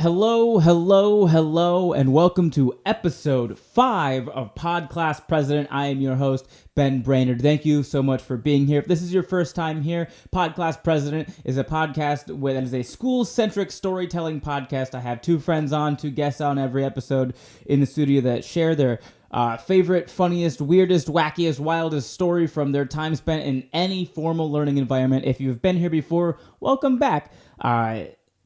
Hello, and welcome to episode 5 of PodClass President. I am your host, Ben Brainerd. Thank you so much for being here. If this is your first time here, PodClass President is a podcast that is a school-centric storytelling podcast. I have two guests on every episode in the studio that share their favorite, funniest, weirdest, wackiest, wildest story from their time spent in any formal learning environment. If you've been here before, welcome back.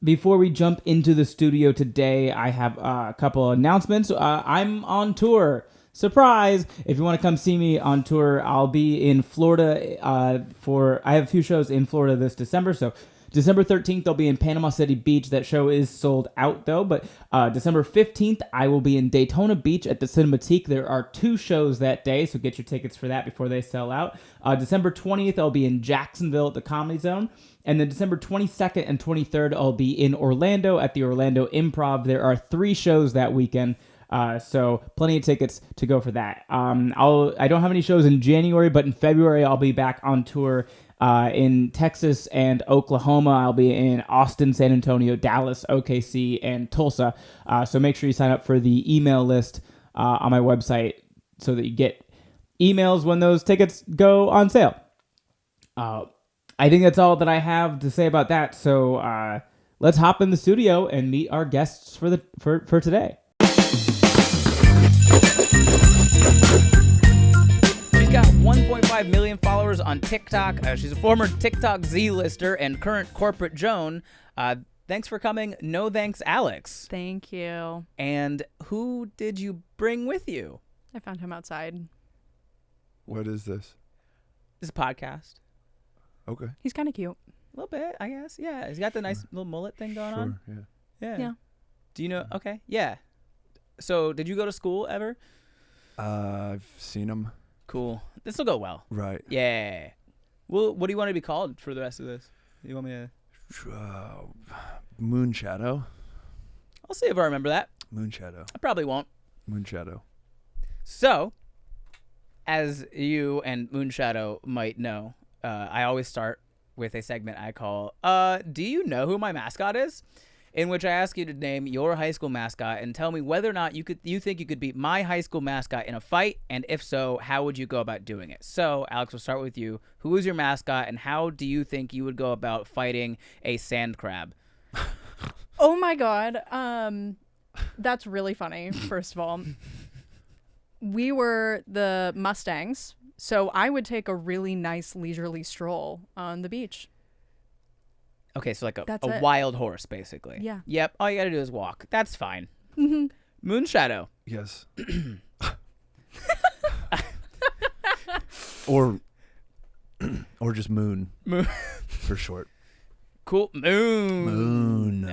Before we jump into the studio today, I have a couple announcements. I'm on tour. Surprise! If you want to come see me on tour, I'll be in Florida I have a few shows in Florida this December. So December 13th, I'll be in Panama City Beach. That show is sold out, though. But December 15th, I will be in Daytona Beach at the Cinematique. There are 2 shows that day, so get your tickets for that before they sell out. December 20th, I'll be in Jacksonville at the Comedy Zone. And then December 22nd and 23rd, I'll be in Orlando at the Orlando Improv. There are 3 shows that weekend, so plenty of tickets to go for that. I don't have any shows in January, but in February, I'll be back on tour in Texas and Oklahoma. I'll be in Austin, San Antonio, Dallas, OKC, and Tulsa. So make sure you sign up for the email list on my website so that you get emails when those tickets go on sale. I think that's all that I have to say about that. So let's hop in the studio and meet our guests for today. She's got 1.5 million followers on TikTok. She's a former TikTok Z-lister and current corporate Joan. Thanks for coming. NoThanksAlex. Thank you. And who did you bring with you? I found him outside. What is this? This is a podcast. Okay. He's kind of cute. A little bit, I guess. Yeah, he's got the nice little mullet thing going on. Yeah. Do you know? Okay, yeah. So, did you go to school ever? I've seen him. Cool. This will go well. Right. Yeah. Well, what do you want to be called for the rest of this? You want me to? Moonshadow. I'll see if I remember that. Moonshadow. I probably won't. Moonshadow. So, as you and Moonshadow might know, I always start with a segment I call, do you know who my mascot is? In which I ask you to name your high school mascot and tell me whether or not you think you could beat my high school mascot in a fight, and if so, how would you go about doing it? So, Alex, we'll start with you. Who is your mascot, and how do you think you would go about fighting a sand crab? Oh my god. That's really funny, first of all. We were the Mustangs, so I would take a really nice leisurely stroll on the beach. Okay, so like a wild horse, basically. Yeah. Yep, all you gotta do is walk. That's fine. Mm-hmm. Moonshadow. Yes. or just Moon. Moon. For short. Cool. Moon.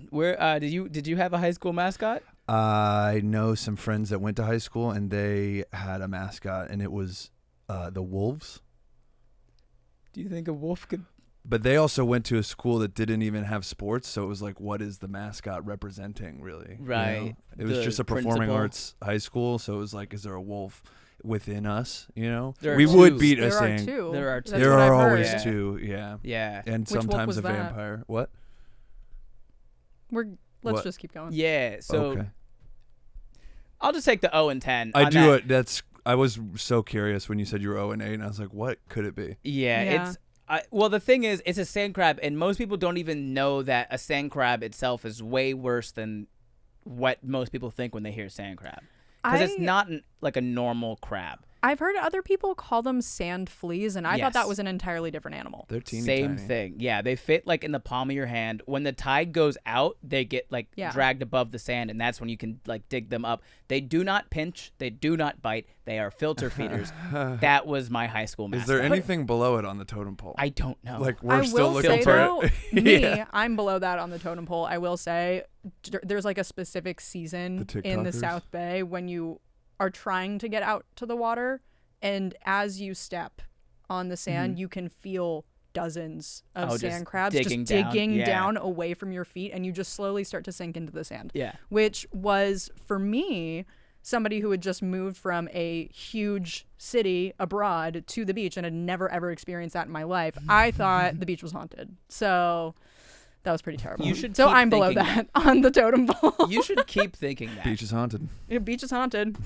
Where did you have a high school mascot? I know some friends that went to high school and they had a mascot, and it was the Wolves. Do you think a wolf could? But they also went to a school that didn't even have sports, so it was like, what is the mascot representing, really? Right. You know? It was just a performing arts high school, so it was like, is there a wolf within us? You know, we would beat there a are sand. two. There are two. There are always Yeah. 2. Yeah. Yeah. And Which wolf sometimes was a that? vampire. What? Let's What? just keep going. Yeah. So Okay. I'll just take the 0 and 10. I on do that. it. I was so curious when you said you were 0 and 8, and I was like, what could it be? Yeah. It's well, the thing is, it's a sand crab, and most people don't even know that a sand crab itself is way worse than what most people think when they hear sand crab, because it's not like a normal crab. I've heard other people call them sand fleas, and I thought that Yes. was an entirely different animal. They're teeny Same tiny. thing. Yeah, they fit like in the palm of your hand. When the tide goes out, they get like dragged above the sand, and that's when you can like dig them up. They do not pinch. They do not bite. They are filter feeders. That was my high school mascot. Is there anything below it on the totem pole? I don't know. Like, I we're still will looking say, for though, it. me, I'm below that on the totem pole. I will say there's like a specific season in the TikTokers? South Bay when you are trying to get out to the water, and as you step on the sand, you can feel dozens of sand crabs digging down away from your feet, and you just slowly start to sink into the sand. Yeah. Which was, for me, somebody who had just moved from a huge city abroad to the beach and had never, ever experienced that in my life. I thought the beach was haunted. So That was pretty terrible. You should so keep I'm below thinking that on the totem pole. You should keep thinking that. Beach is haunted. Yeah, beach is haunted.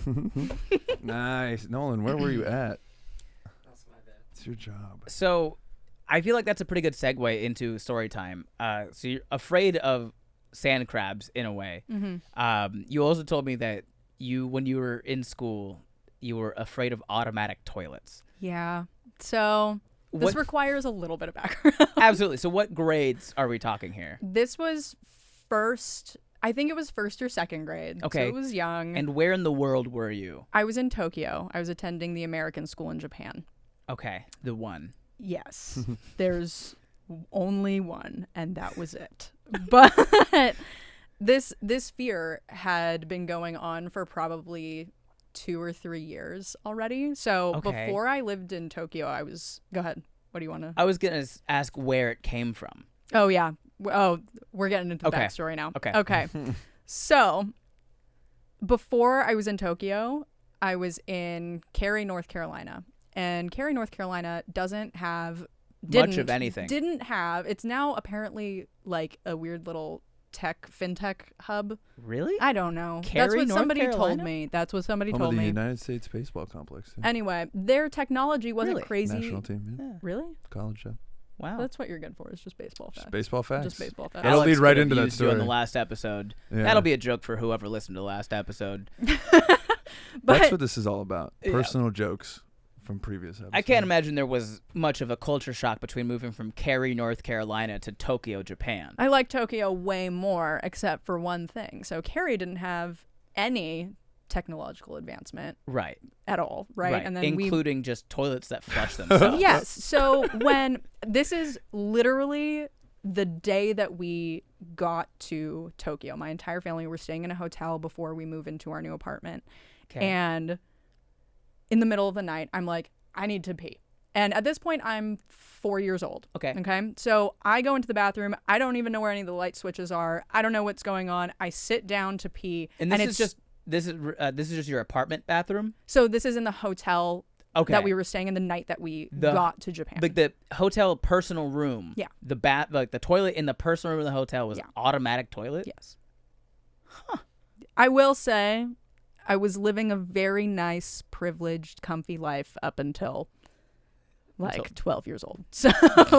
Nice. Nolan, where were you at? It's your job. So I feel like that's a pretty good segue into story time. So you're afraid of sand crabs in a way. Mm-hmm. You also told me that when you were in school, you were afraid of automatic toilets. Yeah. So this What- requires a little bit of background. Absolutely. So what grades are we talking here? This was I think it was first or second grade. Okay. So it was young. And where in the world were you? I was in Tokyo. I was attending the American school in Japan. Okay, the one. Yes. There's only one, and that was it. But this fear had been going on for probably 2 or 3 years already. So Okay. before I lived in Tokyo, go ahead. What do you want to? I was going to ask where it came from. Oh, yeah. We're getting into the Okay. backstory now. Okay. Okay. So before I was in Tokyo, I was in Cary, North Carolina. And Cary, North Carolina doesn't have Much of anything. Didn't have. It's now apparently like a weird little fintech hub. Really? I don't know. Cary, That's what North somebody told Carolina? me. That's what somebody Home of told the me. United States Baseball Complex. Yeah. Anyway, their technology wasn't Really? crazy. National team. Yeah. Yeah. Really? College. Yeah. Wow. That's what you're good for. Is just baseball facts. Just baseball facts. Just baseball facts. That'll Alex lead right could have into that used you in the story. last episode. Yeah. That'll be a joke for whoever listened to the last episode. But That's what this is all about. Yeah. Personal jokes from previous episodes. I can't imagine there was much of a culture shock between moving from Cary, North Carolina to Tokyo, Japan. I like Tokyo way more, except for one thing. So Cary didn't have any technological advancement Right. at all, right? And then including just toilets that flush themselves. Yes. So when this is literally the day that we got to Tokyo, my entire family were staying in a hotel before we move into our new apartment. Okay. And in the middle of the night, I'm like, I need to pee. And at this point, I'm 4 years old. Okay. Okay. So I go into the bathroom. I don't even know where any of the light switches are. I don't know what's going on. I sit down to pee. And this is just your apartment bathroom? So this is in the hotel Okay. that we were staying in the night that we got to Japan. Like the hotel personal room. Yeah. The toilet in the personal room of the hotel was automatic toilet? Yes. Huh. I will say I was living a very nice, privileged, comfy life up until 12 years old. So,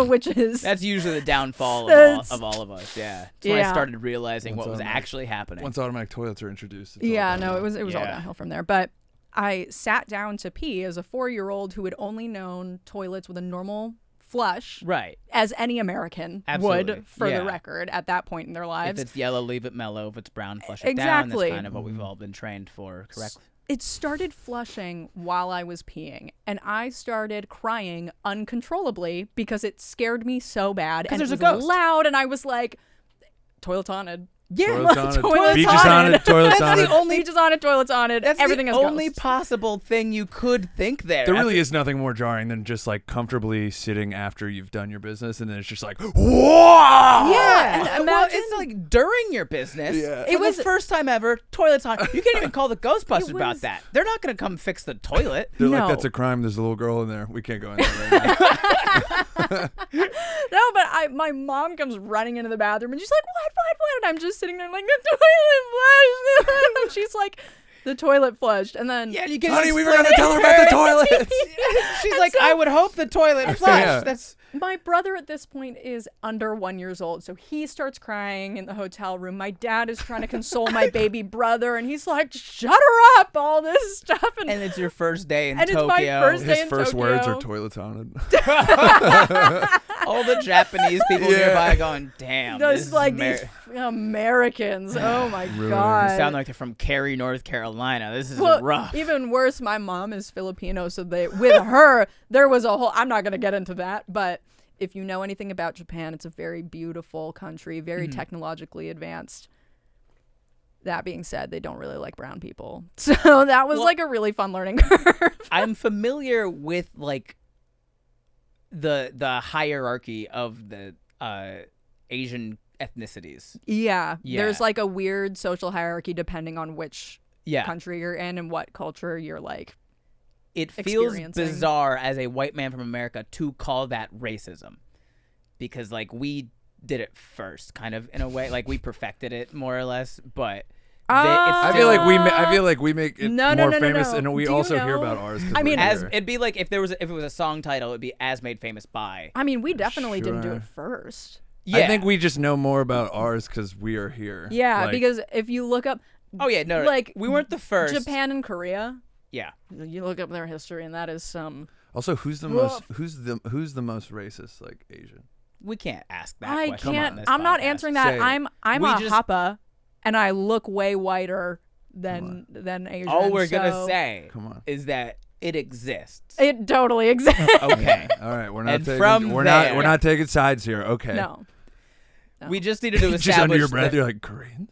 which is... That's usually the downfall of all of us, yeah. That's when I Yeah. started realizing Once what was automatic- actually happening. Once automatic toilets are introduced. it's all Yeah, downhill. no, it was all Yeah. downhill from there. But I sat down to pee as a 4-year-old who had only known toilets with a normal flush, Right. as any American Absolutely. would, for Yeah. the record, at that point in their If lives. it's yellow, leave it mellow. If it's brown, flush it down. Exactly. That's kind of what we've all been trained for, correct? It started flushing while I was peeing, and I started crying uncontrollably because it scared me so bad. 'Cause And there's it a was ghost. loud, and I was like, toilet's haunted. Yeah. Toilets on it. Toilets Beaches on on it. it. Toilets That's on the it. only- Beaches on it, toilets on it, That's everything the is only ghosts. possible thing you could think there. There really is nothing more jarring than just like comfortably sitting after you've done your business, and then it's just like, whoa! Yeah, and Well, imagine it's like during your business. Yeah. For It was- the first time ever, toilets on. You can't even call the Ghostbusters It about was- that. They're not going to come fix the toilet. They're No. like, that's a crime. There's a little girl in there. We can't go in there right now. No, but my mom comes running into the bathroom and she's like, what? And I'm just sitting there like, the toilet flushed. And she's like, the toilet flushed. And then Yeah, you can. Honey, we were explain gonna tell her about the toilet. She's like, I would hope the toilet flushed. Yeah. That's my brother at this point is under 1 year old. So he starts crying in the hotel room. My dad is trying to console my baby brother. And he's like, shut her up, all this stuff. and it's your first day in And it's Tokyo. my first day His in first Tokyo. words are toilets haunted. All the Japanese people Yeah. nearby going, damn. Those this is like these Americans. Oh my Ruining it. God. sound like they're from Cary, North Carolina. This is Well, rough. even worse, my mom is Filipino, so with her, there was a whole. I'm not gonna get into that, but if you know anything about Japan, it's a very beautiful country, very Mm-hmm. technologically advanced. That being said, they don't really like brown people, so that was Well- like a really fun learning curve. I'm familiar with like the hierarchy of the Asian ethnicities. Yeah, Yeah. there's like a weird social hierarchy depending on which Yeah. country you're in and what culture you're like. It feels experiencing. bizarre as a white man from America to call that racism, because like we did it first, kind of, in a way. Like, we perfected it more or less, but I feel like we make it more famous, and we Do you also hear know- about ours. I mean, it'd be like if it was a song title, it'd be as made famous by. I mean, we definitely didn't do Sure. it first. Yeah. I think we just know more about ours because we are here. Yeah, Like, because if you look up, Oh yeah, no, like, we weren't the first. Japan and Korea, Yeah. you look up their history, and that is some. also, who's the most racist, like, Asian? We can't ask that I question. can't. on this I'm not podcast. answering that. Say it. I'm We a just- Hapa, and I look way whiter than Asian. All we're gonna so say Come on. is that it exists. it totally exists. Okay. All right, we're not And taking. from we're there- not taking sides here. Okay. No. We just needed to establish. Just under your breath, that- you're like Koreans.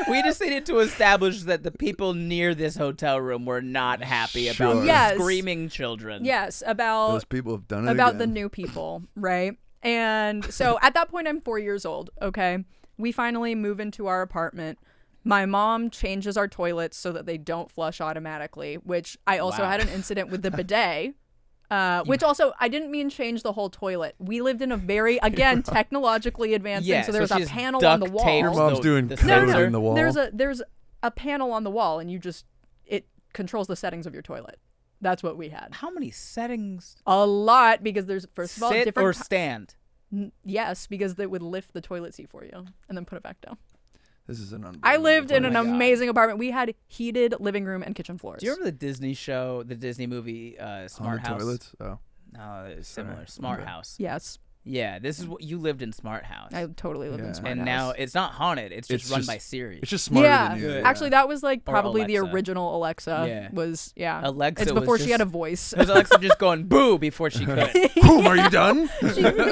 we just needed to establish that the people near this hotel room were not happy about Sure. the Yes. screaming children. Yes, about Those people have done it about the again. new people, right? And so at that point, I'm 4 years old. Okay, we finally move into our apartment. My mom changes our toilets so that they don't flush automatically, which I also Wow. had an incident with the bidet. Which also, I didn't mean change the whole toilet. We lived in a very, again, technologically advanced thing. So there was she a just panel on the duct wall. taped Your mom's doing the code No, sensor. in the wall. There's a panel on the wall, and it controls the settings of your toilet. That's what we had. How many settings? A lot, because there's, first of all, Sit different or stand? yes, because they would lift the toilet seat for you and then put it back down. This is an I lived in an my God. amazing apartment. We had heated living room and kitchen floors. Do you remember the Disney show, the Disney movie, Smart House? toilets. Oh, No, it's similar. Sorry. Smart Okay. House. Yes, Yeah, this is what you lived in. Smart House. I totally lived in Yeah. Smart and House. now it's not haunted. It's just It's run just- by Siri. it's just smarter Yeah. than you. Yeah. Actually, that was like Or probably the Alexa. original Alexa. Yeah. Was Alexa It's was before she had a just- voice. It was Alexa just going boo before she could. Boom, are you done?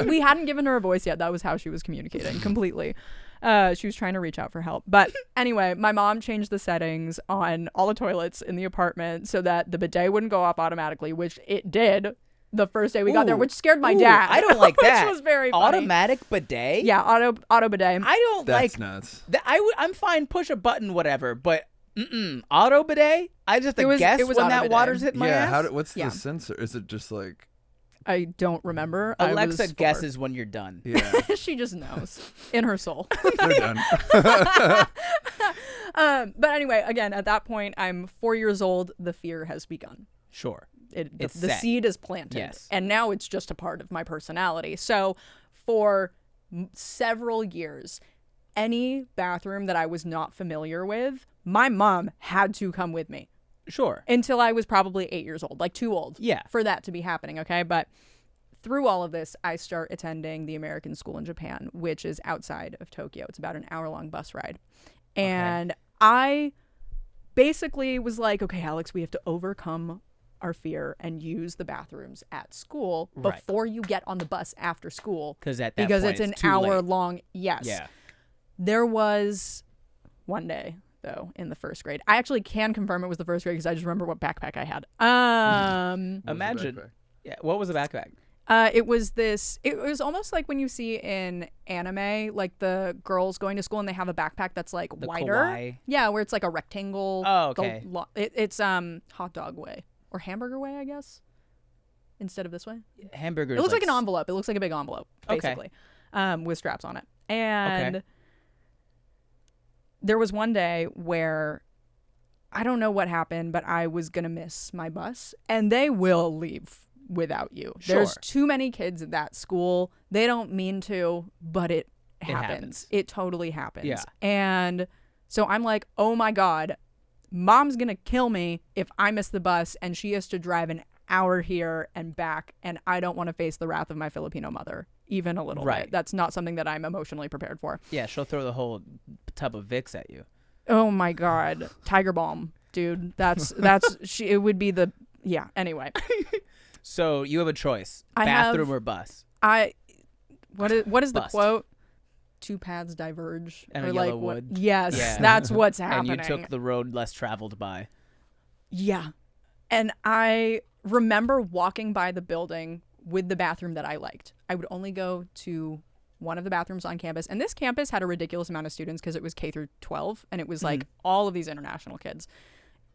We hadn't given her a voice yet. That was how she was communicating completely. She was trying to reach out for help. But anyway, my mom changed the settings on all the toilets in the apartment so that the bidet wouldn't go off automatically, which it did the first day we got there, Ooh. which scared my Ooh, dad. I don't like that. Which was very funny. Automatic bidet? Yeah, auto bidet. I don't That's like nuts. that. I'm fine, push a button, whatever, but auto bidet? I just It was- guess it was when auto that bidet. water's hit my Yeah. ass. What's Yeah. the sensor? Is it just like? I don't remember. I was Alexa 4. guesses when you're done. Yeah, She just knows in her soul. they're done. But anyway, again, at that point, I'm 4 years old. The fear has begun. Sure. The It's set. seed is planted. Yes. And now it's just a part of my personality. So for several years, any bathroom that I was not familiar with, my mom had to come with me Sure. until I was probably 8 years old, like too old Yeah. for that to be happening. Okay. But through all of this, I start attending the American school in Japan, which is outside of Tokyo. It's about an hour-long bus ride. And I basically was like, okay, Alex, we have to overcome our fear and use the bathrooms at school Right. before you get on the bus after school. Because at that Because point, it's an too late. hour long. Yes. Yeah. There was one day, though, in the first grade. I actually can confirm it was the first grade because I just remember what backpack I had. Imagine. Yeah. What was the backpack? It was almost like when you see in anime, like the girls going to school and they have a backpack that's like The wider. kawaii? Yeah, where it's like a rectangle. Oh, the okay. It's hot dog way or hamburger way, I guess, instead of this way. Hamburgers. It looks like an envelope. It looks like a big envelope, Okay. basically, with straps on it. And there was one day where I don't know what happened, but I was going to miss my bus, and they will leave without you. Sure. There's too many kids at that school. They don't mean to, but it happens. happens. It totally happens. Yeah. And so I'm like, oh my God, mom's going to kill me if I miss the bus and she has to drive an hour here and back, and I don't want to face the wrath of my Filipino mother even a little Right. bit. That's not something that I'm emotionally prepared for. Yeah, she'll throw the whole tub of Vicks at you. Oh my God, Tiger Balm, dude. That's it would be the Anyway, So you have a choice: I bathroom have- or bus. what is the Bust. quote? Two paths diverge, And a or like yellow what? wood. Yes, Yeah. that's what's And happening. you took the road less traveled by. Yeah, and I remember walking by the building with the bathroom that I liked. I would only go to one of the bathrooms on campus, and this campus had a ridiculous amount of students because it was K through 12, and it was like all of these international kids.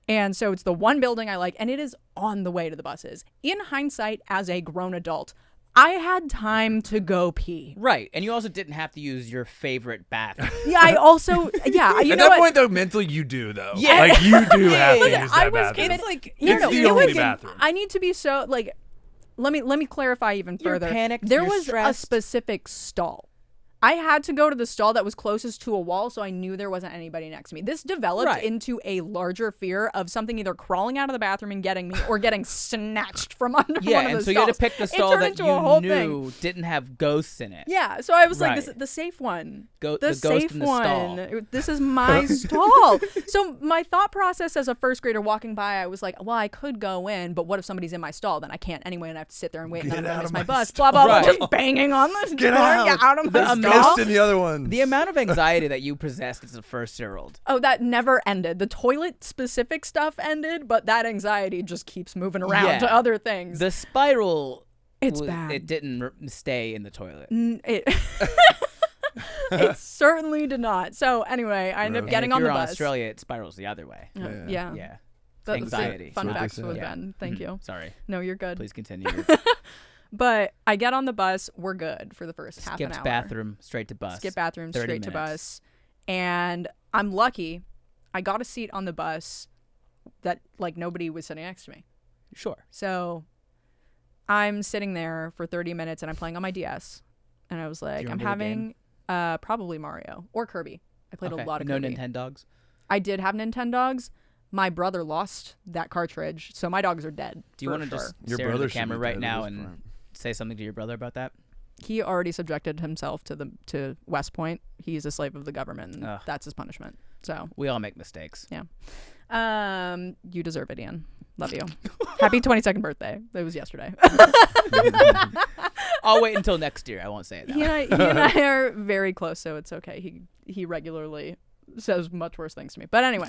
And so it's the one building I like, and it is on the way to the buses. In hindsight, as a grown adult, I had time to go pee. Right, and you also didn't have to use your favorite bathroom. Yeah, I also, yeah, you At know that what? point, though, mentally, you do, though. Yeah. Like, you do have to Listen, use I that was bathroom. given- It's like It's the it only was- bathroom. I need to be so, like, let me clarify even You're further. panicked, There you're was a stressed. specific stall. I had to go to the stall that was closest to a wall, so I knew there wasn't anybody next to me. This developed Right. into a larger fear of something either crawling out of the bathroom and getting me, or getting snatched from under Yeah, one of the and so stalls. you had to pick the It stall turned that into you a whole knew thing. didn't have ghosts in it. Yeah, so I was like, Right. the safe one. The The ghost safe in the one. stall. This is my stall. So my thought process as a first grader walking by, I was like, well, I could go in, but what if somebody's in my stall? Then I can't anyway, and I have to sit there and wait, and then I'm Get gonna out miss of my my bus. stall. Blah, blah, blah. Right. Just banging on this Get door. out. Get out of my The stall. Ghost in the other ones. The amount of anxiety that you possessed as a first-year-old. Oh, that never ended. The toilet specific stuff ended, but that anxiety just keeps moving around Yeah. to other things. The spiral. It's bad. It didn't stay in the toilet. It certainly did not. So anyway, I ended up And getting and if on the you're bus. Australia, it spirals the other way. Yeah. Yeah. That was the Anxiety. Fun That's what facts they with say. Ben. Thank you. Sorry. No, you're good. Please continue. But I get on the bus. We're good for the first half an Skips hour. bathroom, straight to bus. Skip bathroom, 30 straight to minutes. bus. And I'm lucky. I got a seat on the bus that like nobody was sitting next to me. Sure. So I'm sitting there for 30 minutes and I'm playing on my DS. And I was like, I'm remember the having probably Mario or Kirby. I played Okay. a lot of No Kirby. Nintendogs. I did have Nintendogs. My brother lost that cartridge, so my dogs are dead. Do you want want to just Your stare at brother the should camera be right dead at now this and point. say something to your brother about that? He already subjected himself to West Point. He's a slave of the government, and Ugh. that's his punishment. So, We all make mistakes. you deserve it, Ian. Love you. Happy 22nd birthday. It was yesterday. I'll wait until next year. I won't say it now. he and I are very close, so it's okay. He regularly says much worse things to me. But anyway,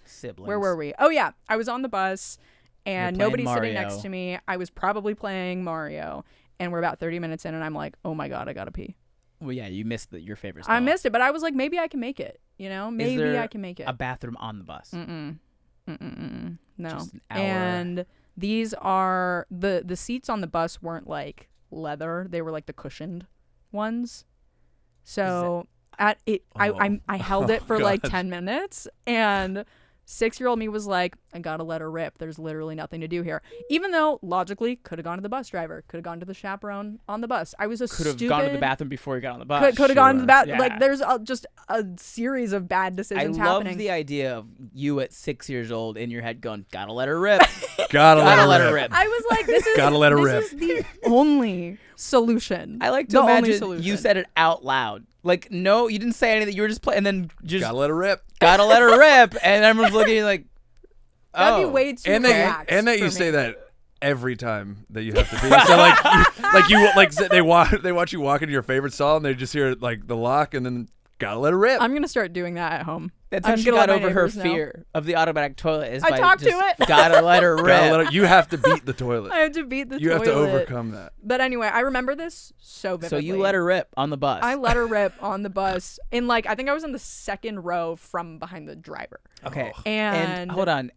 Siblings. where were we? Oh yeah, I was on the bus, and You're playing nobody's sitting Mario. next to me. I was probably playing Mario, and we're about 30 minutes in, and I'm like, oh my god, I gotta pee. Well, yeah, you missed your favorite I stall. missed it, but I was like, maybe I can make it. You know, Is maybe there I can make it. a bathroom on the bus. No. Just an hour. And these are the seats on the bus weren't like leather; they were like the cushioned ones. So I held it for like God. 10 minutes, and 6-year-old me was like, I gotta let her rip. There's literally nothing to do here. Even though logically could have gone to the bus driver, could have gone to the chaperone on the bus. I was a Could have stupid. gone to the bathroom before you got on the bus. Could have gone to the bathroom. Yeah. Like there's just a series of bad I decisions love happening. the idea of you at 6 years old in your head going, gotta let her rip. Gotta let her rip. I was like, this is Gotta let her this rip. is the only solution. I like to The only imagine solution. you said it out loud. Like, no, you didn't say anything. You were just playing, and then just Gotta let her rip. gotta let her rip. And everyone's looking at you like, oh. That'd be way too And relaxed that for you say me. that every time that you have to be. So they watch you walk into your favorite stall and they just hear like the lock and then gotta let her rip. I'm gonna start doing that at home. That's I'm how she gonna got let my over her neighbors know. fear of the automatic toilet. Is I by talked to just it. Gotta let her rip. Gotta let her, you have to beat the toilet. I have to beat the You toilet. have to overcome that. But anyway, I remember this so vividly. So you let her rip on the bus. I let her rip on the bus in like I think I was in the second row from behind the driver. Okay. And hold on.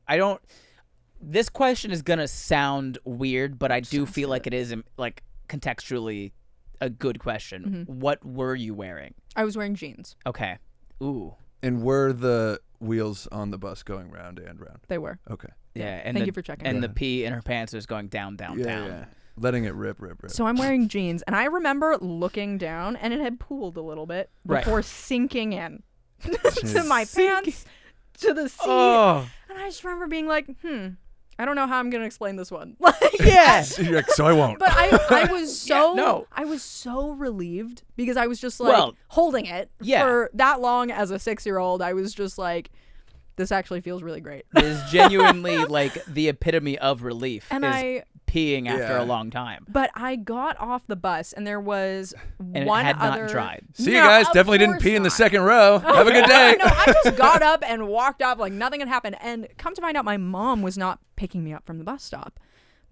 This question is gonna sound weird, but I do feel like it is like contextually a good question. Mm-hmm. What were you wearing? I was wearing jeans. Okay. Ooh. And were the wheels on the bus going round and round? They were. Okay. Yeah. And Thank you for checking. And the pee in her pants was going down, down, down. Yeah. Letting it rip. So I'm wearing jeans, and I remember looking down, and it had pooled a little bit Right. before sinking in to my pants, to the seat. Oh. And I just remember being like, I don't know how I'm gonna explain this one. Yeah. You're like, so I won't. But I was so no. I was so relieved because I was just like Well, holding it yeah. for that long as a 6-year-old. I was just like, this actually feels really great. It is genuinely like the epitome of relief. And is peeing after Yeah. a long time. But I got off the bus and there was And one it had other. not dried. See you No, guys. of Definitely didn't course pee in the not. second row. Have a good day. No, I just got up and walked off like nothing had happened. And come to find out, my mom was not picking me up from the bus stop.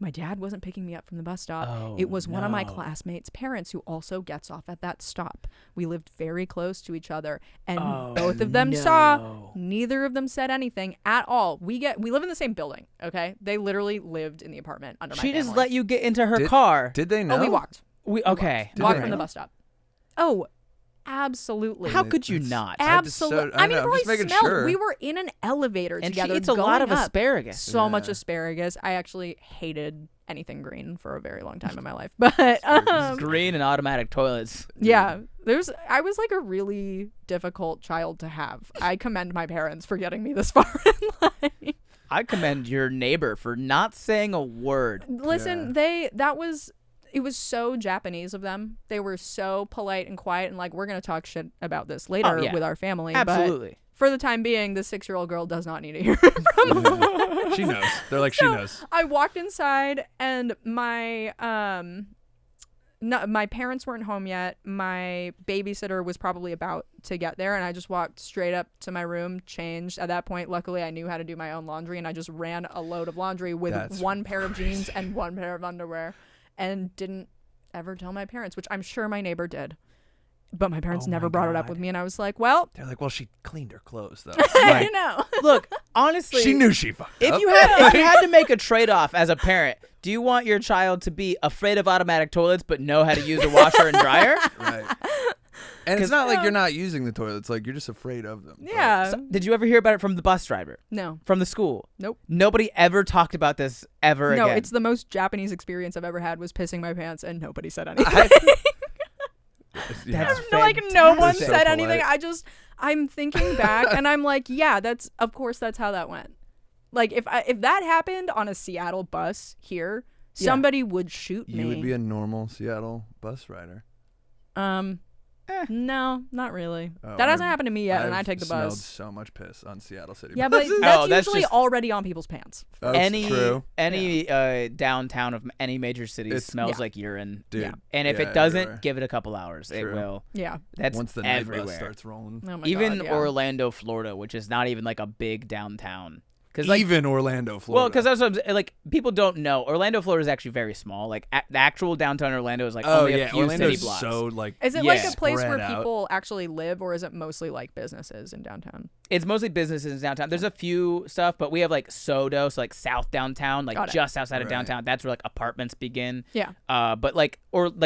My dad wasn't picking me up from the bus stop. Oh, It was one of my no. classmates' parents who also gets off at that stop. We lived very close to each other, and Oh, both of them saw. no. Neither of them said anything at all. We live in the same building, okay? They literally lived in the apartment under my She family. just let you get into her car. Did they know? Oh, we walked. Okay. Did Walked they from the know? bus stop. Oh, absolutely. How could you It's- not? Absolutely. I I mean, know, I'm probably just making smelled. sure. We were in an elevator And she together. eats a lot going of up. asparagus. So much Yeah. asparagus. I actually hated anything green for a very long time in my life. But Green and automatic toilets. yeah, I was like a really difficult child to have. I commend my parents for getting me this far in life. I commend your neighbor for not saying a word. Listen, it was so Japanese of them. They were so polite and quiet and like, we're going to talk shit about this later yeah. with our family. Absolutely. But for the time being, the 6-year-old girl does not need to hear it from them. She knows. They're like, she knows. I walked inside and my parents weren't home yet. My babysitter was probably about to get there, and I just walked straight up to my room, changed. At that point, luckily, I knew how to do my own laundry, and I just ran a load of laundry with That's one pair of jeans and one pair of underwear, and didn't ever tell my parents, which I'm sure my neighbor did. But my parents Oh never my brought it up God. with me, and I was like, well, They're like, well, she cleaned her clothes though. I Like, know. Look, honestly, she knew she fucked if up. you had to make a trade-off as a parent, do you want your child to be afraid of automatic toilets but know how to use a washer and dryer? Right. And it's not like you're not using the toilets. Like you're just afraid of them. Yeah. Did you ever hear about it from the bus driver? No. From the school? Nope. Nobody ever talked about this ever No, again. it's the most Japanese experience I've ever had was pissing my pants, and nobody said anything. Yeah. That's Like no one fantastic. said So anything. polite. I'm thinking back and I'm like, yeah, that's how that went. Like if that happened on a Seattle bus here, somebody would shoot me. You would be a normal Seattle bus rider. No, not really. Oh, that hasn't I've- happened to me yet, and I I've take the smelled bus. so much piss on Seattle City Yeah, but buses. that's that's usually just- already on people's pants. That's true. any downtown of any major city It's- smells Yeah. like urine. Dude. Yeah. And if Yeah, it doesn't, everywhere. give it a couple hours. It True. will. Yeah. That's Once the night everywhere. bus starts rolling. Oh my Even God, yeah. Orlando, Florida, which is not even like a big downtown. Cause like, Even Orlando, Florida. well, because that's what I'm, like people don't know. Orlando, Florida is actually very small. Like the actual downtown Orlando is like only a few Orlando's city blocks. so like. Is it Yeah. like a place where Spread out. people actually live, or is it mostly like businesses in downtown? It's mostly businesses downtown. There's a few stuff, but we have like Sodo, so like South downtown, like Got it. just outside of Right. downtown. That's where like apartments begin. Yeah. But like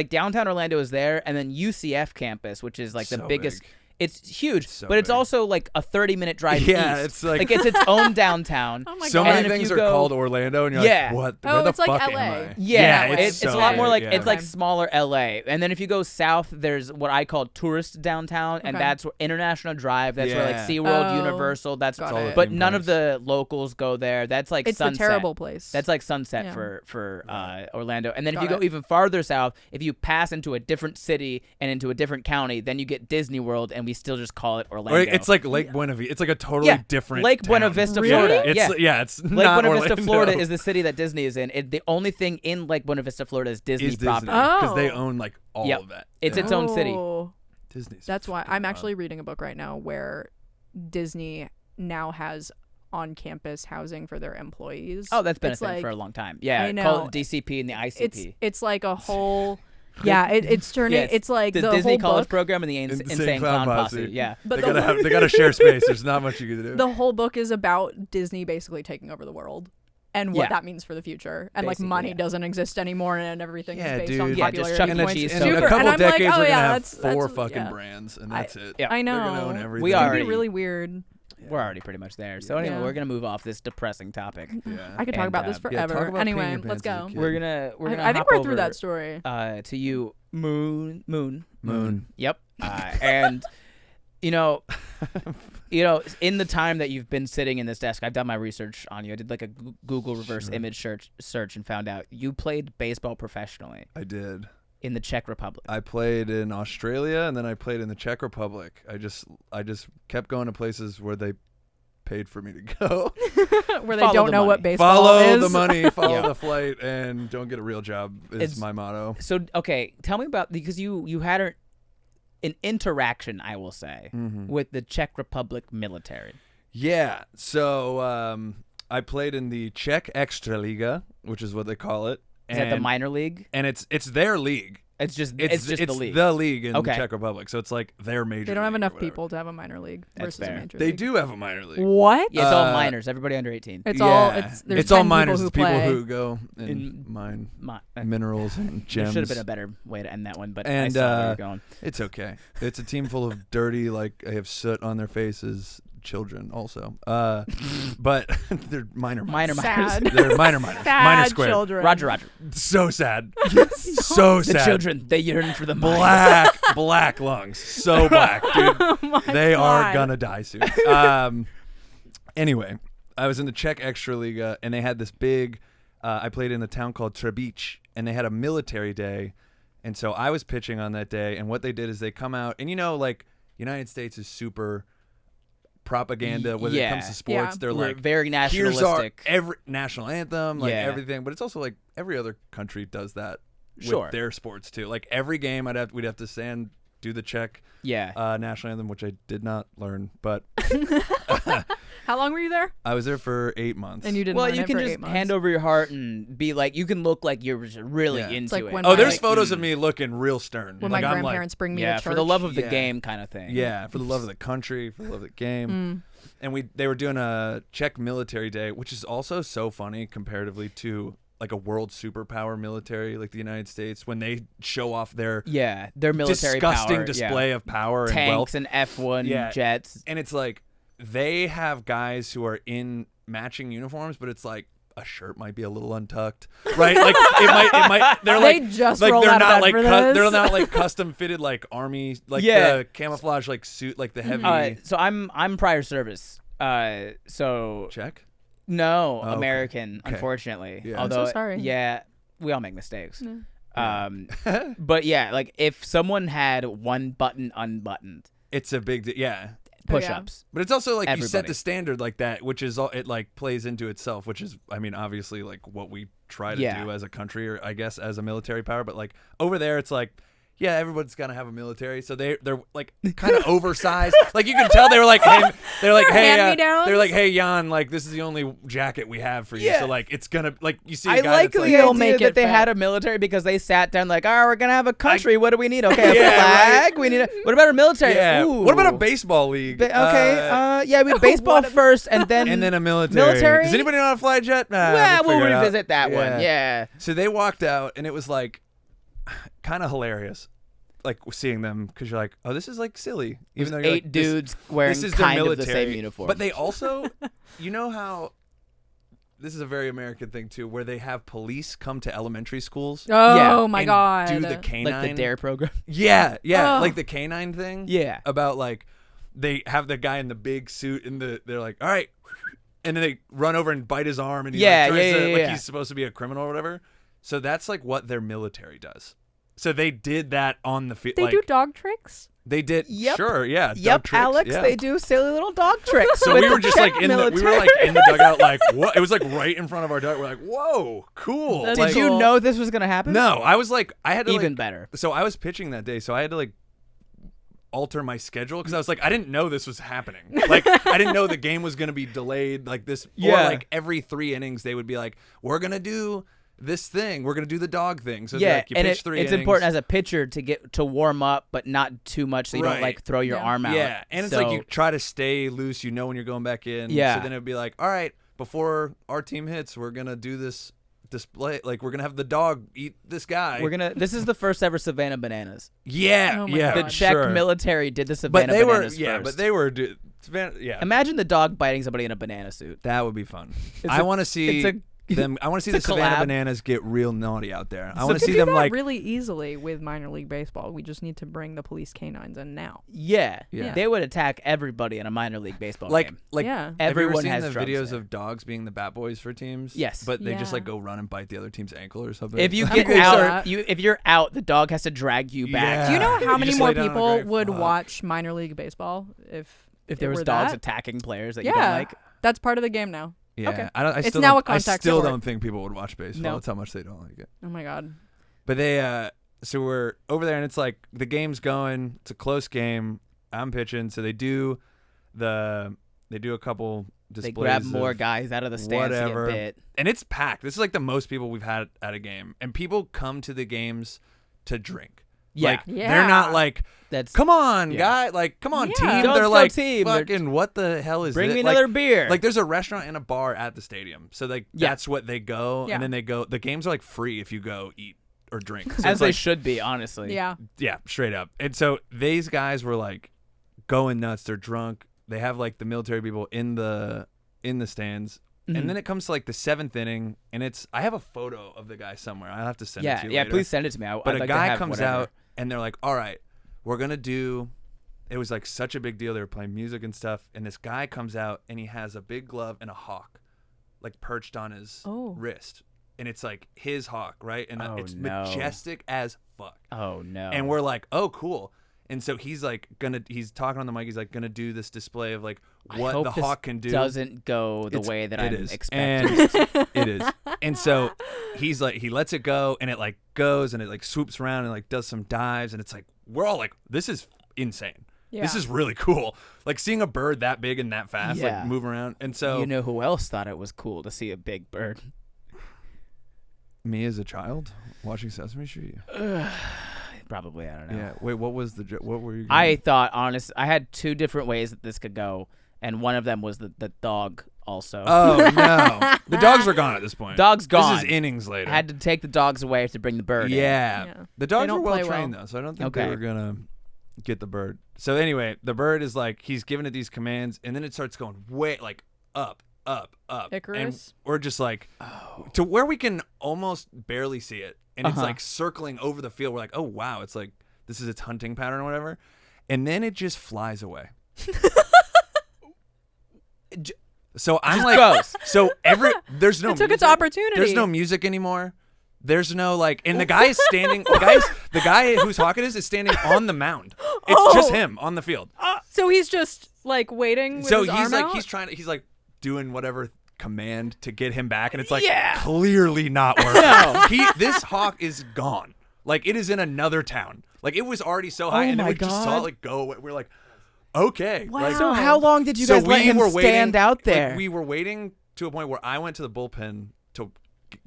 downtown Orlando is there, and then UCF campus, which is like the So biggest. big. It's huge, So but it's big. also like a 30-minute drive Yeah, east. it's like- it's its own downtown. Oh my So God. And many if things you are go- called Orlando, and you're Yeah. like, what? Oh, Where the it's like fuck LA. am I? Yeah, it's it's a so lot more big, like yeah. it's like Okay. smaller LA. And then if you go south, there's what I call tourist downtown, and Okay. that's where International Drive. That's where like Yeah. SeaWorld, Oh, Universal. That's got all the it. but theme none of parks. the locals go there. That's like It's Sunset. the terrible place. That's like Sunset Yeah. for Orlando. And then if Got you go it. even farther south, if you pass into a different city and into a different county, then you get Disney World, and we still just call it Orlando. Or it's like Lake Buena Vista. It's like a totally Yeah, different Lake Buena town. Vista, Really? Florida. It's yeah. it's Lake not Buena Vista, Orlando. Florida is the city that Disney is in. The only thing in Lake Buena Vista, Florida is Disney is property. Disney because they Oh. own like all Yep. of that. It's Yeah. its own city. Oh. Disney's. That's why fucking I'm wild. actually reading a book right now where Disney now has on-campus housing for their employees. Oh, that's been It's a thing like- for a long time. Yeah, I call know. it DCP and the ICP. It's like a whole yeah, it's turning Yeah, it's like the the Disney whole College book. program and the Insane Clown Posse. Yeah. But They gotta share space. There's not much you can do. the whole book is about Disney basically taking over the world and what Yeah. that means for the future. And Basically, like money yeah. doesn't exist anymore and everything Yeah, is based dude. on Yeah, just popularity Chuck E. points. Cheese in soda. a Super. couple And I'm decades, like, oh, we're yeah, gonna have that's- four that's- fucking yeah. brands, and that's it. Yeah. I know. They're gonna own everything. We It's gonna already- be really weird. We're already pretty much there. So anyway, Yeah. we're gonna move off this depressing topic. Yeah. I could talk And, about this yeah, talk forever. about peeing Anyway, your let's pants as a go. kid. We're gonna I think hop we're through over, that story. to you, Moon. Moon. Yep. And you know, in the time that you've been sitting in this desk, I've done my research on you. I did like a Google reverse image search and found out you played baseball professionally I did. in the Czech Republic. I played in Australia, and then I played in the Czech Republic. I just kept going to places where they paid for me to go. Where they Follow don't the know what money. baseball Follow is. the money, follow Yeah. the flight, and don't get a real job is It's- my motto. So okay, tell me about because you had an interaction, I will say, Mm-hmm. with the Czech Republic military. Yeah. So I played in the Czech Extraliga, which is what they call it. Is that the minor league? And it's their league. It's just the league. The league in Okay. the Czech Republic. So it's like their major. They don't have league or enough whatever. people to have a minor league That's versus fair. a major They league. do have a minor league. What? Yeah, it's all Uh, minors. Everybody under 18. It's Yeah. all. There's It's all 10 minors. People It's who people play. who go and In- mine There minerals and gems. should have been a better way to end that one, but I And, saw where you're going. It's okay. It's a team full of dirty, like they have soot on their faces. Children also, but they're minor minors. Sad. They're minor minors. Sad Minor square. children. Roger. So sad. So The sad. children, they yearn for the mind. Black lungs. So black, dude. Oh my They are God. gonna die soon. Anyway, I was in the Czech Extraliga, and they had this big. I played in a town called Třebíč, and they had a military day, and so I was pitching on that day. And what they did is they come out, and like United States is super propaganda when it comes to sports. Yeah. They're We're like very here's our nationalistic. every national anthem, like Yeah. everything. But it's also like every other country does that Sure. with their sports too. Like every game, we'd have to do the Czech national anthem, which I did not learn. But How long were you there? I was there for 8 months. And you didn't. Well, learn you it can for just 8 months. hand over your heart and be like, you can look like you're just really Yeah. into It's like it. when Oh, there's my- photos of me looking real stern. When like, my I'm grandparents bring me yeah, to church. for the love of the Yeah. game kind of thing. yeah, for the love of the country, for the love of the game. And they were doing a Czech military day, which is also so funny comparatively to like a world superpower military like the United States when they show off their Their military disgusting power, display of power and wealth. tanks and F1 Yeah. jets. And it's like they have guys who are in matching uniforms, but it's like a shirt might be a little untucked, right? Like it might. They're They like just like rolled they're out of not bed like for this. they're not like custom fitted like army like Yeah. the camouflage like suit like the heavy So I'm prior service. So check. no, Oh, okay. American, Okay. unfortunately. Yeah. I'm Although so sorry. yeah, we all make mistakes. Yeah. But yeah, like if someone had one button unbuttoned, It's a big yeah. push-ups. But it's also like you set Everybody. the standard like that, which is all it like plays into itself, which is I mean obviously like what we try to Yeah. do as a country or I guess as a military power, but like over there it's like yeah, everyone's gonna have a military, so they're like kind of oversized. Like you can tell they were like, hey, Hand-me-downs. they're like, hey, Jan, like this is the only jacket we have for you, Yeah. so like it's gonna like you see. A I guy like that's the You'll idea make that it they fit. had a military because they sat down like, oh, we're gonna have a country. What do we need? Okay, a Yeah, flag. We need. What about a military? Yeah. Ooh. What about a baseball league? Okay. Yeah, we have baseball first, and then and then a military. Military? Does anybody know how to fly a jet? Nah, well, we'll figure it out. revisit that one. Yeah. So they walked out, and it was like kind of hilarious, like seeing them because you're like, oh, this is like silly. Even though you're Eight like, this- dudes wearing this is their kind of the military. same uniform. But they also, you know how. This is a very American thing too, where they have police come to elementary schools. Oh Yeah. my and God. Do the canine, like the Dare program. Yeah, Ugh. like the canine thing. Yeah. About like they have the guy in the big suit and they're like, all right, and then they run over and bite his arm and he Yeah, like, tries to, yeah, like yeah. he's supposed to be a criminal or whatever. So that's like what their military does. So they did that on the field. They like, do dog tricks. They did. Yep. Sure. Yeah. dog Yep, tricks, Alex, yeah. they do silly little dog tricks. So with we the were just Czech like in the we were like in the dugout like what? It was like right in front of our dugout. We're like, whoa, cool. That's Like, Did you cool. know this was gonna happen? No, I was like, I had to Even like, better. So I was pitching that day, so I had to like alter my schedule because I was like, I didn't know this was happening. Like, I didn't know the game was gonna be delayed like this. Yeah. Or like every 3 innings they would be like, we're gonna do this thing. We're gonna do the dog thing. So Yeah, like, you and pitch 3 it's innings. important as a pitcher to get to warm up, but not too much, so you Right. don't like throw your Yeah. arm out. Yeah, and it's So- like you try to stay loose. You know when you're going back in. Yeah. So then it'd be like, all right, before our team hits, we're gonna do this display. Like we're gonna have the dog eat this guy. This is the first ever Savannah Bananas. Yeah, Oh my yeah. The God. Czech sure. military did the But Savannah they were, Bananas yeah, first. but they were, yeah. Imagine the dog biting somebody in a banana suit. That would be fun. It's I a- want to see it's a- them. I want to see the it's a Savannah collab. Bananas get real naughty out there. I So want to You see can them do that like. really easily with minor league baseball. We just need to bring the police canines in now. Yeah. Yeah. They would attack everybody in a minor league baseball game. Like Yeah. have you ever Everyone seen has the drugs videos there. of dogs being the bat boys for teams? Yes. But they just Yeah. like go run and bite the other team's ankle or something. If you I'm get cool with out, that. if you're out, the dog has to drag you back. Yeah. Do you know how You many just more lay down on the people ground. would Fuck. watch minor league baseball if There it was were dogs that? attacking players that you Yeah, don't like. that's part of the game now. Yeah, Okay. I It's still now don't, a contact I still sport. don't think people would watch baseball. No. That's how much they don't like it. Oh my God. But they, so we're over there, and it's like the game's going. It's a close game. I'm pitching, so they do a couple They grab displays more of guys out of the stands whatever. to get bit. And it's packed. This is like the most people we've had at a game. And people come to the games to drink. Yeah. Like, Yeah. they're not like, That's come on, Yeah. guy. Like, come on, Yeah. team. Don't They're go like, team. They're- fucking, what the hell is bring this? me Like, another beer. Like, there's a restaurant and a bar at the stadium. So, like, Yeah. that's what they go. Yeah. And then they go, the games are like free if you go eat or drink. So as it's they like, should be, honestly. Yeah. yeah, straight up. And so these guys were like going nuts. They're drunk. They have like the military people in the stands. Mhm. And then it comes to like the 7th inning, and I have a photo of the guy somewhere. I'll have to send it Yeah, to you yeah. later. Please send it to me. But I'd a like to guy have comes whatever. out, and they're like, all right, we're going to do. It was like such a big deal. They were playing music and stuff. And this guy comes out, and he has a big glove and a hawk, like perched on his wrist. And it's like his hawk, right? And Oh, it's no. majestic as fuck. Oh no. And we're like, oh, cool. And so he's like he's talking on the mic. He's like gonna do this display of like I what hope the this hawk can do. doesn't go the way that It I'm is. expecting. And it is. And so he's like, he lets it go, and it like goes, and it like swoops around and like does some dives, and it's like we're all like, this is insane. Yeah. This is really cool. Like seeing a bird that big and that fast, Yeah. like move around. And so You know who else thought it was cool to see a big bird? me as a child watching Sesame Street. Probably, I don't know. Yeah. Wait, what was what were you? I thought, I had two different ways that this could go, and one of them was the dog also. Oh no, the dogs were gone at this point. Dog's gone. This is innings later. I had to take the dogs away to bring the bird in. Yeah. Yeah. The dogs don't were well play trained well. though, so I don't think Okay. they were gonna get the bird. So anyway, the bird is like he's giving it these commands, and then it starts going way like up, up, up. Icarus? And we're just like to where we can almost barely see it, and it's Uh-huh. like circling over the field. We're like, oh wow, it's like this is its hunting pattern or whatever, and then it just flies away. So I'm Just like, goes. so there's no It took its music. opportunity. There's no music anymore. There's no like, and the guy is standing. The guy whose hawk it is standing on the mound. It's just him on the field. So he's just like waiting with So his he's arm like, out? he's like doing whatever command to get him back, and it's like Yeah. clearly not working. No. This hawk is gone. Like it is in another town. Like it was already so high, Oh and then my we just saw God. it like go away. We're like, okay. Wow. Like, So how long did you so guys let him stand out there? Like, we were waiting to a point where I went to the bullpen to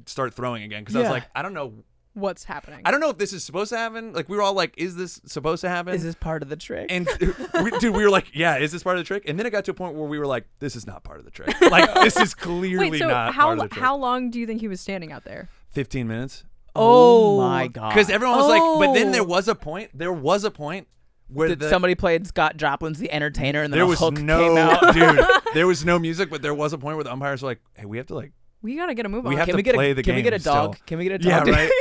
start throwing again because I was Yeah. like, I don't know What's happening? I don't know if this is supposed to happen. Like, we were all like, is this supposed to happen? Is this part of the trick? And we were like, yeah, is this part of the trick? And then it got to a point where we were like, this is not part of the trick. Like, this is clearly Wait, so not part of the trick. how long do you think he was standing out there? 15 minutes. oh my god! Because everyone was like, but then Oh. there was a point where Did somebody played Scott Joplin's The Entertainer and then there a was hook no came out? dude. There was no music, but there was a point where the umpires were like, hey, we have to like, We gotta get a move we on. have Can to we get play a the Can we game get a dog? still. Can we get a Yeah, dog? right.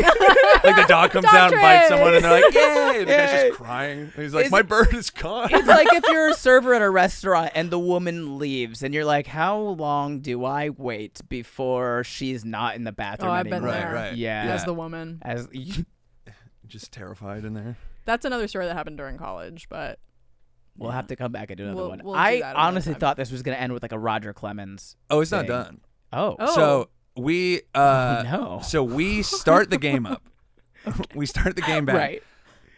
Like the dog comes Dog out and bites trick. someone, and they're like, "Yay!" The guy's Yay. just crying. And he's like, Is- "My bird is gone." It's like if you're a server at a restaurant and the woman leaves and you're like, how long do I wait before she's not in the bathroom Oh, I've been anymore? there. Right. Yeah. As the woman. As Just terrified in there. That's another story that happened during college, but we'll have to come back and do another one. We'll do I that another honestly time. thought this was going to end with like a Roger Clemens. Oh, it's not Thing. done. Oh. Oh. So we no. So we start the game up. We start the game back. Right.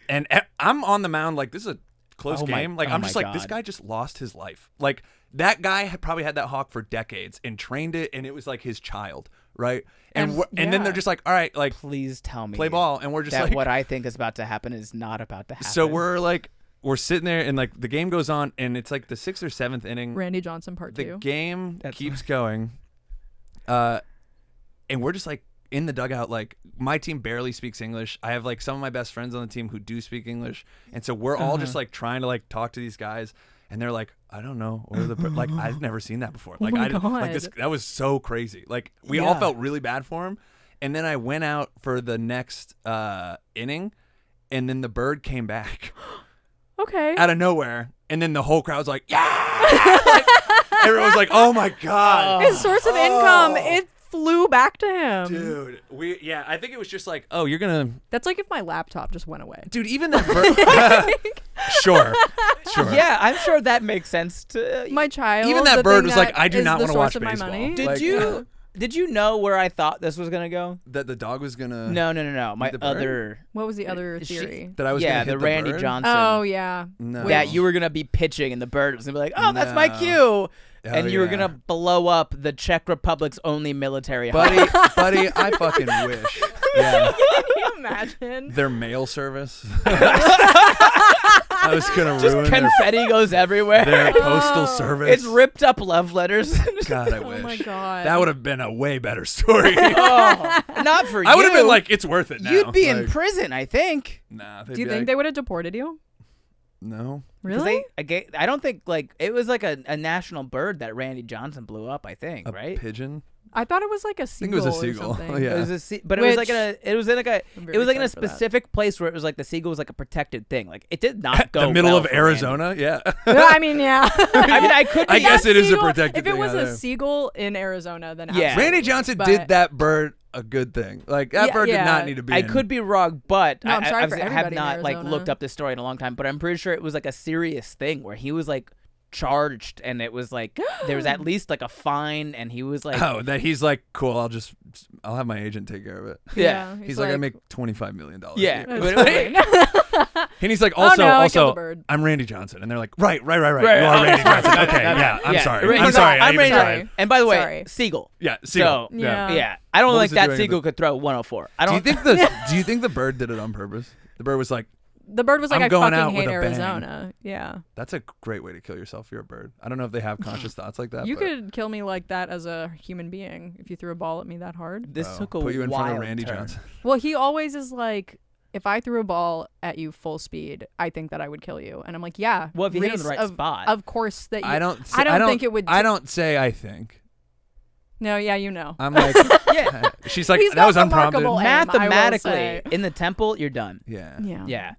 And I'm on the mound like this is a close Oh my- game. Like oh I'm my just like this God. guy just lost his life. Like that guy had probably had that hawk for decades and trained it, and it was like his child, right? And And- and then they're yeah. just like, all right, like Please tell me. play ball, and we're just that like, what I think is about to happen is not about to happen. so we're sitting there, and like the game goes on, and it's like the 6th or 7th inning. Randy Johnson part The 2. game That's keeps going, and we're just like in the dugout. Like my team barely speaks English. I have like some of my best friends on the team who do speak English, and so we're all just like trying to like talk to these guys, and they're like, I don't know, or like I've never seen that before. Like my I didn't- like this God. that was so crazy. Like we all Yeah. felt really bad for him, and then I went out for the next inning, and then the bird came back. Okay. Out of nowhere, and then the whole crowd's like, yeah! Like, everyone's like, oh my god, His source of income, it flew back to him. dude. I think it was just like, oh, you're gonna, That's like if my laptop just went away. dude. Even that bird, sure. Yeah, I'm sure that makes sense to My child. Even that the bird thing was like, that I do is not the wanna source watch of my baseball. money. Did Did you know where I thought this was gonna go? That the dog was gonna, No. My the bird? other. What was the other She- theory? that I was Yeah, gonna hit the Randy bird? Johnson. Oh yeah. No, That you were gonna be pitching and the bird was gonna be like, oh, that's my No. cue. and you were gonna blow up the Czech Republic's only military. buddy, I fucking wish. Yeah. Can you imagine? Their mail service. I was gonna ruin confetti goes everywhere. their postal service. It's ripped up love letters. God, I wish. Oh my god. That would have been a way better story. Not for you. I would have been like, it's worth it now. You'd be in Like, prison, I think. Nah. Do you think they would have deported you? No. Really? I don't think like it was like a national bird that Randy Johnson blew up. I think A right. pigeon? I thought it was like a I think it seagull. was a seagull. Or something. Yeah. It was but it was like Which- it was in like a I'm it very was like in a excited for that. specific place where it was like the seagull was like a protected thing. Like it did not go the middle well of for Arizona? Yeah. Yeah, I mean, yeah. I mean, I could. I Be, guess it is a Seagull- protected If it thing was out a there. seagull in Arizona, then Yeah. absolutely. Randy Johnson But- did that bird a good thing. Like, that Yeah, bird did yeah. not need to be I in. could be wrong, but No, I'm sorry for I have everybody in not like Arizona. looked up this story in a long time. But I'm pretty sure it was like a serious thing where he was like charged, and it was like there was at least like a fine, and he was like, Oh, that he's like, cool, I'll have my agent take care of it. yeah. He's like, I make $25 million. Yeah. a year. That's fine. And he's like, Oh, also, no, I killed the bird. I'm Randy Johnson. And they're like, right. You are oh, Randy sorry. Johnson. Okay, yeah, I'm Yeah. sorry. He's I'm like, sorry. I I'm even Randy. tried. Sorry. And by the way, Sorry. seagull. Yeah, seagull. So- Yeah. Yeah, I don't What think was it that doing seagull could throw 104. I Do don't. you think the bird did it on purpose? The bird was like, The bird was like, I'm I going fucking out hate with a bang. Arizona. Yeah. that's a great way to kill yourself if you're a bird. I don't know if they have conscious thoughts like that. You but could kill me like that as a human being if you threw a ball at me that hard. This took a put you in front of wild Randy turn. Johnson. Well, he always is like, if I threw a ball at you full speed, I think that I would kill you. And I'm like, yeah. Well, if you hit it in Reese, the right of, spot. Of course that you. I don't think it would. I don't say I think. No, yeah, you know. I'm like, Yeah. she's like, He's that was got unprompted. remarkable aim, I will Mathematically, say. in the temple, you're done. Yeah. Yeah. Yeah.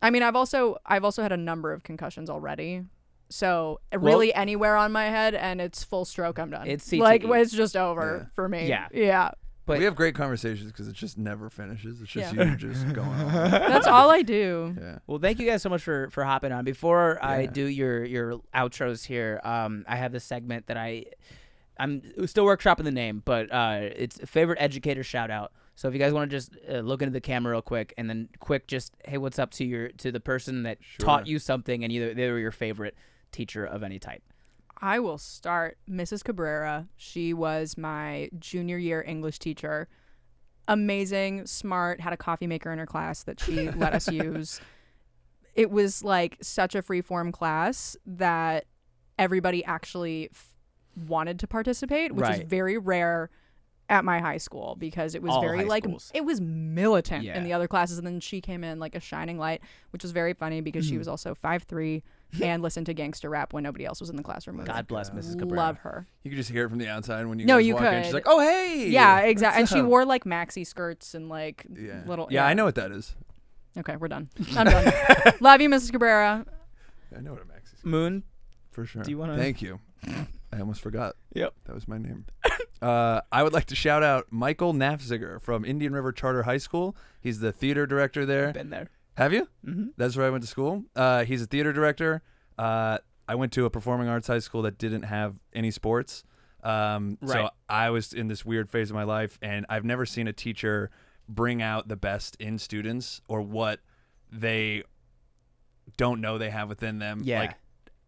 I mean, I've also had a number of concussions already. So really anywhere on my head, and it's full stroke. I'm done. It's CTE. like it's just over for me. Yeah. Yeah. But We have great conversations because it just never finishes. It's just Yeah. you just going on. That's all I do. Yeah. well, thank you guys so much for hopping on. Before I Yeah. do your outros here, I have this segment that I'm still workshopping the name, but it's favorite educator shout out. So if you guys want to just look into the camera real quick, and then just hey, what's up to the person that taught you something, and they were your favorite teacher of any type. I will start. Mrs. Cabrera. She was my junior year English teacher. Amazing, smart, had a coffee maker in her class that she let us use. It was like such a free-form class that everybody actually wanted to participate, which is Right. very rare at my high school because it was All very high like schools. it was militant Yeah. in the other classes, and then she came in like a shining light, which was very funny because she was also 5'3" and listened to gangster rap when nobody else was in the classroom with God bless God. Mrs. Cabrera. Love her. You could just hear it from the outside when you No, guys you walk in. could. She's like, oh, hey. Yeah, exactly. And What's she up? wore like maxi skirts and like Yeah. little. Yeah, I know what that is. Okay, we're done. I'm done. Love you, Mrs. Cabrera. I know what a maxi is. Moon. For sure. Do you wanna- Thank you. I almost forgot. Yep. That was my name. I would like to shout out Michael Nafziger from Indian River Charter High School. He's the theater director there. Been there. Have you? Mm-hmm. That's where I went to school. He's a theater director. I went to a performing arts high school that didn't have any sports. Right. So I was in this weird phase of my life, and I've never seen a teacher bring out the best in students or what they don't know they have within them. Yeah. Like,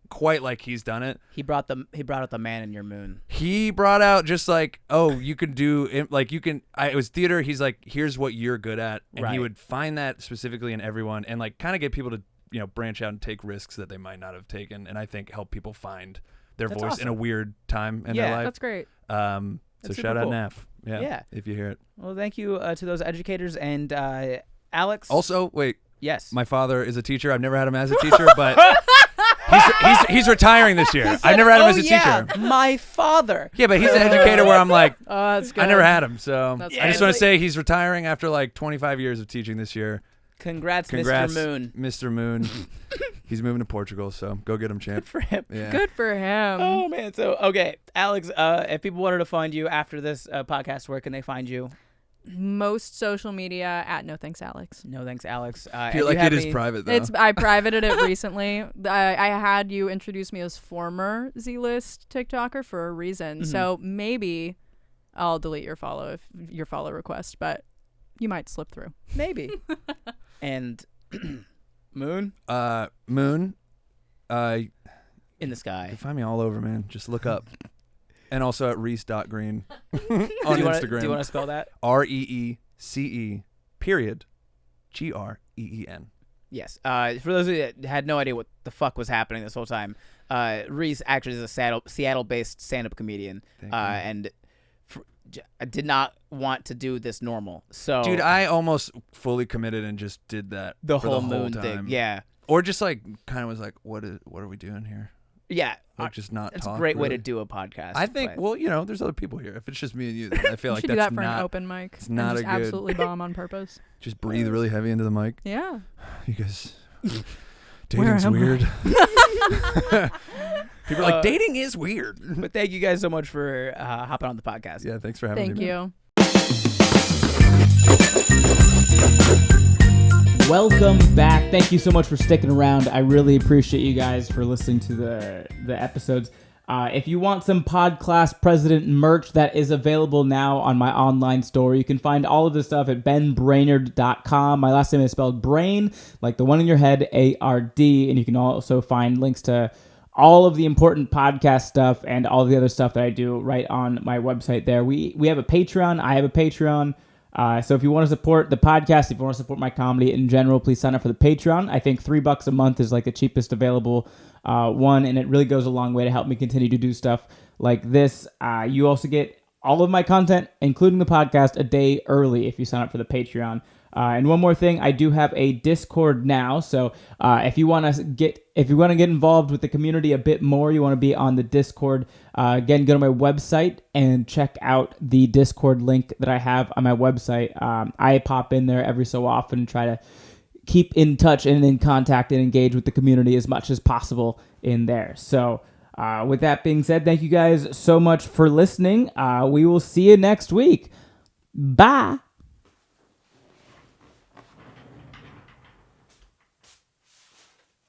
quite like he's done it. He brought out the man in your moon. He brought out just like, oh, you can do like you can. It was theater. He's like, here's what you're good at, and he Right. would find that specifically in everyone, and like kind of get people to branch out and take risks that they might not have taken, and I think help people find their That's voice in a awesome. weird time in Yeah, their life. That's great. So That's shout super out cool. NAF. Yeah, Yeah. if you hear it. Well, thank you to those educators and Alex. Also, wait, yes. my father is a teacher. I've never had him as a teacher, but he's retiring this year. I've never had him as a teacher. My father. Yeah, but he's an educator where I'm like, Oh, that's good. I never had him, so That's I just good. want to say he's retiring after like 25 years of teaching this year. Congrats, Congrats, Mr. Moon. Mr. Moon. He's moving to Portugal, so go get him, champ. For him. Yeah. Good for him. Oh man. So okay, Alex. If people wanted to find you after this podcast, where can they find you? Most social media at NoThanksAlex. No thanks, Alex. I feel like it is private though. I privated it recently. I had you introduce me as former Z-list TikToker for a reason. Mm-hmm. So maybe I'll delete your follow request, but you might slip through. Maybe. And Moon. Moon. in the You sky. can find me all over, man. Just look up. And also at Reece.Green on Do you Instagram. Do you want to spell that? REECE period GREEN. Yes. For those of you that had no idea what the fuck was happening this whole time, Reece actually is a Seattle-based stand-up comedian, and I did not want to do this normal. So, Dude, I almost fully committed and just did that the for whole the whole moon time. thing, yeah, Or just like kind of was like, what are we doing here? yeah. Like just not It's talk. a great way really. to do a podcast. I think. but- Well, there's other people here. If it's just me and you, then I feel You like should do that's that for not. an open mic. it's not and a just good- absolutely bomb on purpose. Just breathe really heavy into the mic. Yeah. You guys. Where Dating's am I? weird. People are like, dating is weird. but thank you guys so much for hopping on the podcast. Yeah, thanks for having Thank me. man. you. Welcome back. Thank you so much for sticking around. I really appreciate you guys for listening to the episodes. If you want some PodClass President merch, that is available now on my online store. You can find all of this stuff at benbrainerd.com. My last name is spelled brain, like the one in your head, A-R-D. And you can also find links to all of the important podcast stuff and all the other stuff that I do right on my website there. We have a Patreon. I have a Patreon. So if you want to support the podcast, if you want to support my comedy in general, please sign up for the Patreon. I think $3 a month is like the cheapest available one, and it really goes a long way to help me continue to do stuff like this. You also get all of my content, including the podcast, a day early if you sign up for the Patreon. And one more thing, I do have a Discord now. So if you want to get involved with the community a bit more, you want to be on the Discord. Again, go to my website and check out the Discord link that I have on my website. I pop in there every so often and try to keep in touch and in contact and engage with the community as much as possible in there. So with that being said, thank you guys so much for listening. We will see you next week. Bye.